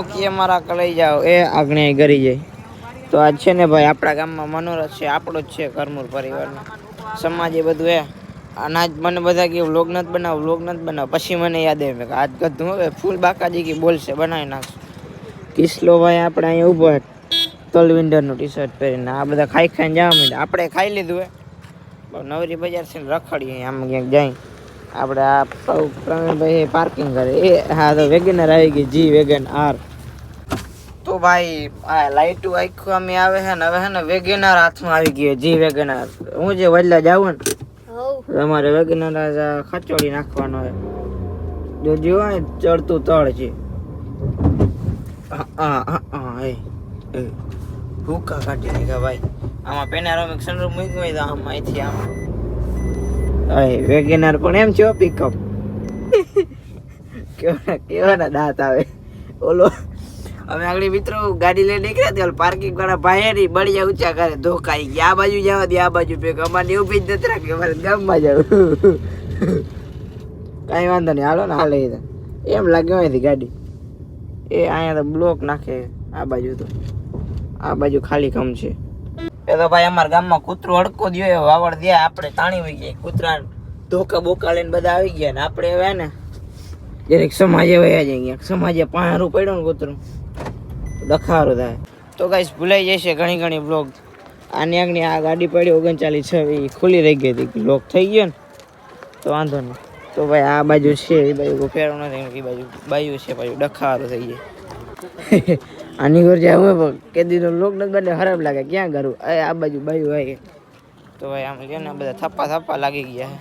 કે મારા કલાઈ જાઓ એ આગણે ગરી જાય. તો આજ છે ને ભાઈ આપણા ગામમાં મનોરથ છે, આપણો જ છે કરમૂર પરિવારનો સમાજ એ બધું એ. અનાજ મને બધા કે વ્લોગ નથી બનાવ પછી મને યાદ આવે કે આજ કદું હવે ફૂલ બાકાજી કે બોલશે બનાવી નાખશું. કિસલો ભાઈ આપણે અહીંયા ઉભો તલવિંડર નું ટી શર્ટ પહેરીને આ બધા ખાઈ ખાઈને જવા માંડ્યા. આપણે ખાઈ લીધું હે નવરી બજાર છે ને રખડીએ આમ ક્યાંક જાય. આપણે આ પ્રવીણભાઈ પાર્કિંગ કરે એ હા તો વેગેનર આવી ગઈ જી વેગન આર. તો ભાઈ આ લાઈટો આખું અમે આવે છે ને હવે છે ને વેગેનર હાથમાં આવી ગયો જી વેગેનર. હું જે વડલા જાવું ને તમારે વેગેનર ખચોડી નાખવાનો હોય જો જીવો ને ચડતું તળ છે. ભૂકા કાઢી નાખ્યા ભાઈ. આમાં પેનારોમિક સનરૂફ મૂક્યું હોય તો આમ અહીંથી આમ વેગેનર પણ એમ છે પિકઅપ કેવાના દાંત આવે. ઓલો અમે આગળ મિત્રો ગાડી લઈને નીકળ્યા હતા પાર્કિંગ વાળા ભાઈ બળિયા ઊંચા કરે ધોકાઈ ગયા આ બાજુ જવા દે આ બાજુ ભેગ અમારે એવું બી જ નથી રાખે અમારે ગામમાં જવું. કઈ વાંધો નહીં હાલો ને હાલે એમ લાગે હોય ગાડી એ અહીંયા તો બ્લોક નાખે આ બાજુ તો આ બાજુ ખાલી કમ છે. એ તો ભાઈ અમારા ગામમાં કૂતરો હડકો દયો વાવડ દે આપણે તાણી હોય ગયા કૂતરા ધોકા બોકા લઈને બધા આવી ગયા ને આપણે હવે ને દરેક સમાજે વયા જાય સમાજે પારું પડ્યો ને કૂતરું દખારો થાય. તો ગાઈસ ભૂલાઈ જશે ઘણી બ્લોગ. આની આગળ આ ગાડી પડી 39 ખુલ્લી રહી ગઈ હતી બ્લોક થઈ ગયો ને તો વાંધો નહીં. તો ભાઈ આ બાજુ છે એ બાજુ કોઈ ફેરો નથી એ બાજુ બાજુ છે બાજુ ડખારો થઈ જાય. આની ઘર જાય હું કે દીનો લોક નથી બને ખરાબ લાગે ક્યાં કરું આ બાજુ બાજુ હોય. તો ભાઈ આમ છે ને બધા થપ્પા લાગી ગયા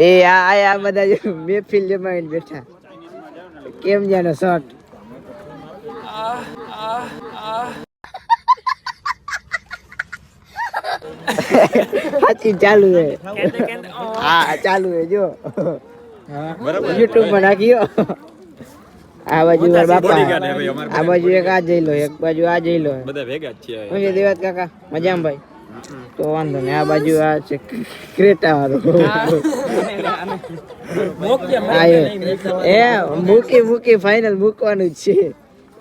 એ આ બધા મહેફિલ જમાવીને બેઠા કેમ જાનો શોટ હાચી ચાલુ હે હા ચાલુ હે જો YouTube માં નાખ્યો. આ બાજુ બાપા આ બાજુ એક આ જઈ લો એક બાજુ આ જઈ લો બધા ભેગા જ છે. હું દેવાત કાકા મજામાં ભાઈ તો વાંધો નહીં. આ બાજુ આ છે ક્રેટા વાળો એ મૂકી ફાઇનલ મૂકવાનું જ છે.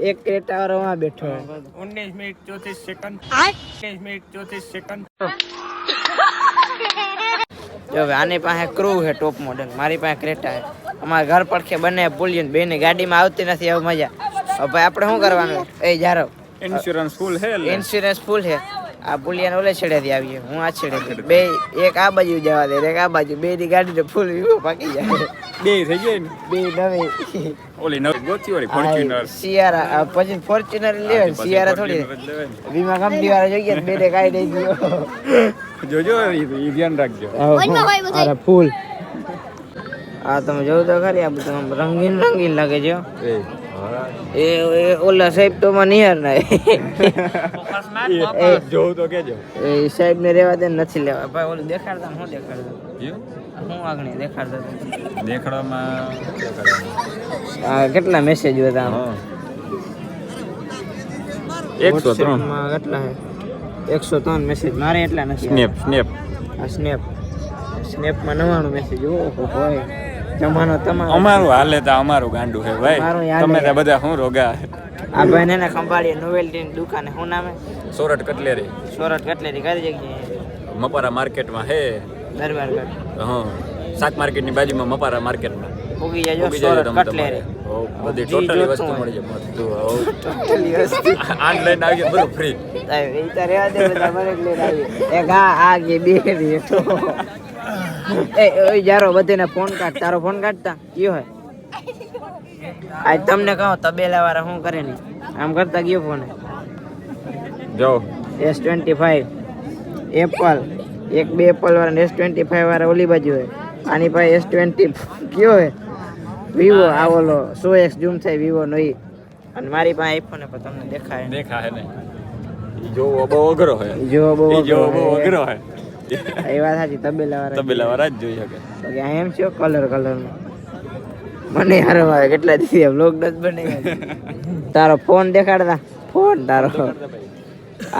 એક ક્રેટા વાળો વહાં બેઠો 19 મિનિટ 34 સેકન્ડ 19 મિનિટ 34 સેકન્ડ. જો આની પાસે ક્રૂ છે ટોપ મોડલ મારી પાસે ક્રેટા છે. અમારા ઘર પડખે બંને પુલિયન બેને ગાડીમાં આવતી નથી હવે મજા. હવે ભાઈ આપણે શું કરવાનું એ જારો ઇન્સ્યોરન્સ ફૂલ છે. આ પુલિયન ઓલે છેડેથી આવીએ હું આ છેડે બે એક આ બાજુ જવા દે એક આ બાજુ બે ની ગાડી તો ફૂલ વીમો પાકી જાય બે થઈ જાય ને બે નવી ઓલી નવી ગોતી ઓલી ફોર્ચ્યુનર સિયારા પછી ફોર્ચ્યુનર લેવે સિયારા થોડી વીમા કંપની વાળા જોઈએ બે ને કાઢી દઈ ગયો જોજો એ ધ્યાન રાખજો. અરે ફૂલ આ તમે જોયું તો ખરી આ બધું રંગીન લાગે છે એ ઓલા સાહેબ તો માં નિહાર ના જોઉં તો કેજો એ સાહેબ ને રેવા દે નથી લેવા ભાઈ ઓલું દેખાડતા હું આગળ દેખાડવામાં કેટલા મેસેજ હતા 103 માં કેટલા હે 103 મેસેજ મારે એટલા નથી. સ્નેપ માં 99 મેસેજ ઓહો હોય જમાનો તમારો અમારું હાલે તો અમારું ગાંડું છે ભાઈ તમે તો બધા હું રોગા આ ભાઈ ને ખંભાળીએ નોવેલ્ટી ની દુકાને શું નામે સોરઠ કટલેરી કઈ જગ્યાએ મપારા માર્કેટમાં હે દરબારગઢ હા શાક માર્કેટ ની બાજુમાં મપારા માર્કેટમાં ઉગી જાજો સોરઠ કટલેરી બધી ટોટલી વસ્તુ મળી જાય ટોટલી વસ્તુ ઓનલાઈન આવી જાય બધું ફ્રી એ તો રેવા દે બધા મને લઈને આવી એક આ કે બે રી તો એ જારો બધેને ફોન કાઢ તારો ફોન કાઢતા કયો હે આજ તમને કહો તબેલા વાળા શું કરે ને આમ કરતા ગયો ફોન જો S25 એપલ એક બે એપલ વાળા S25 વાળા ઓલી બાજુ હોય આની પાસે S20 કયો હે વિવો આ ઓલો 100x ઝૂમ થાય વિવો નો ઈ અને મારી પાસે આઈફોન હે પણ તમને દેખાય ને જો બહુ અઘરો હે એ વાત સાચી તબેલા વાળા જ જોઈ શકે એમ છે કલર નો મને હારો આવે કેટલા દિવસ વ્લોગ નથી બને તારો ફોન દેખાડતા ફોન તારો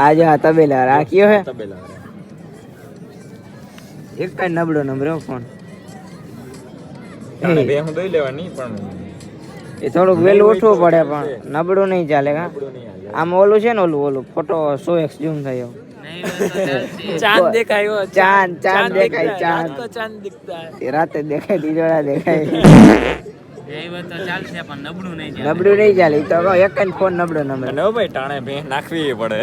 આજે આ તબેલા વાળા આ કયો હે એક કઈ નબળો નંબર ફોન બે હું દઈ લેવાની પણ એ થોડુંક વહેલું ઉઠવું પડે પણ નબળું નહીં ચાલે હા. આમ ઓલું છે ને ઓલું ફોટો 100x ઝૂમ થયો. ચાંદ દેખાયો, ચાંદ દેખાય, ચાંદ दिखता है. રાતે દેખાય, દીજોડા દેખાય. એ વાત તો ચાલશે પણ નબળું નહીં નબળું નહીં ચાલે. તો એક જ ફોન નબળો ભાઈ ટાણે બે નાખવી પડે.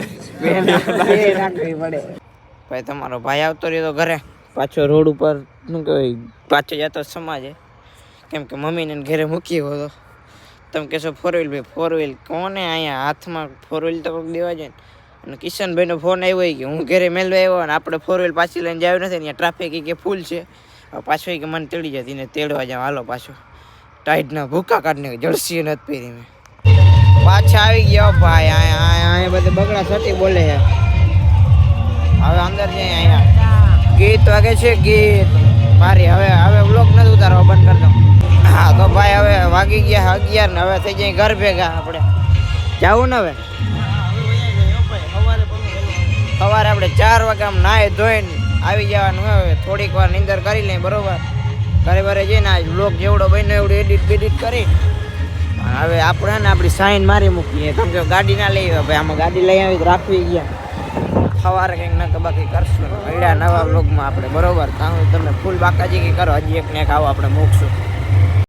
નાખવી પડે. ભાઈ તમારો ભાઈ આવતો રહ્યો તો ઘરે પાછો રોડ ઉપર શું કહેવાય પાછો જતો સમાજે, કેમ કે મમ્મીને ઘરે મૂકી હતો. તમે કહેશો 4 વ્હીલ, ભાઈ 4 વ્હીલ કોને અહીંયા હાથમાં 4 વ્હીલ તો દેવા જાય ને. અને કિશનભાઈનો ફોન આવ્યો હોય કે હું ઘરે મેળવા આવ્યો અને આપણે 4 વ્હીલ પાછી લઈને જાવ નથી, અહીંયા ટ્રાફિક કે ફૂલ છે. પાછો કે મને તેડી જતી ને તેડવા જાવ, હાલો પાછો ટાઈટના ભૂકા કાઢને જર્સી નથી પહેરી મેં. પાછા આવી ગયા ભાઈ, અહીંયા બધે બગડા સટી બોલે છે. હવે અંદર જઈએ, અહીંયા ગીત વાગે છે, ગીત મારી. હવે વ્લોગ નથી ઉતારવા, બંધ કરી દઉં. હા તો ભાઈ હવે વાગી ગયા 11 ને હવે થઈ જાય ઘર ભેગા. આપણે જાવું ને હવે સવારે આપણે 4 વાગે આમ નાહી ધોઈને આવી જવાનું. હવે થોડીક વાર નીંદર કરી લઈએ, બરોબર. ઘરે ઘરે જઈને આ વ્લોગ જેવડો બન્યો એવડું એડિટ કરી હવે આપણે ને આપણી સાઈન મારી મૂકીએ. કેમ કે ગાડી ના લઈ ભાઈ, આમાં ગાડી લઈ આવી રાખવી ગયા. સવારે કંઈક ના બાકી કરશું મળ્યા નવા વ્લોગમાં આપણે, બરોબર. તમે ફૂલ બાકાજી કરો, હજી એક ને એક આવો આપણે મૂકશું.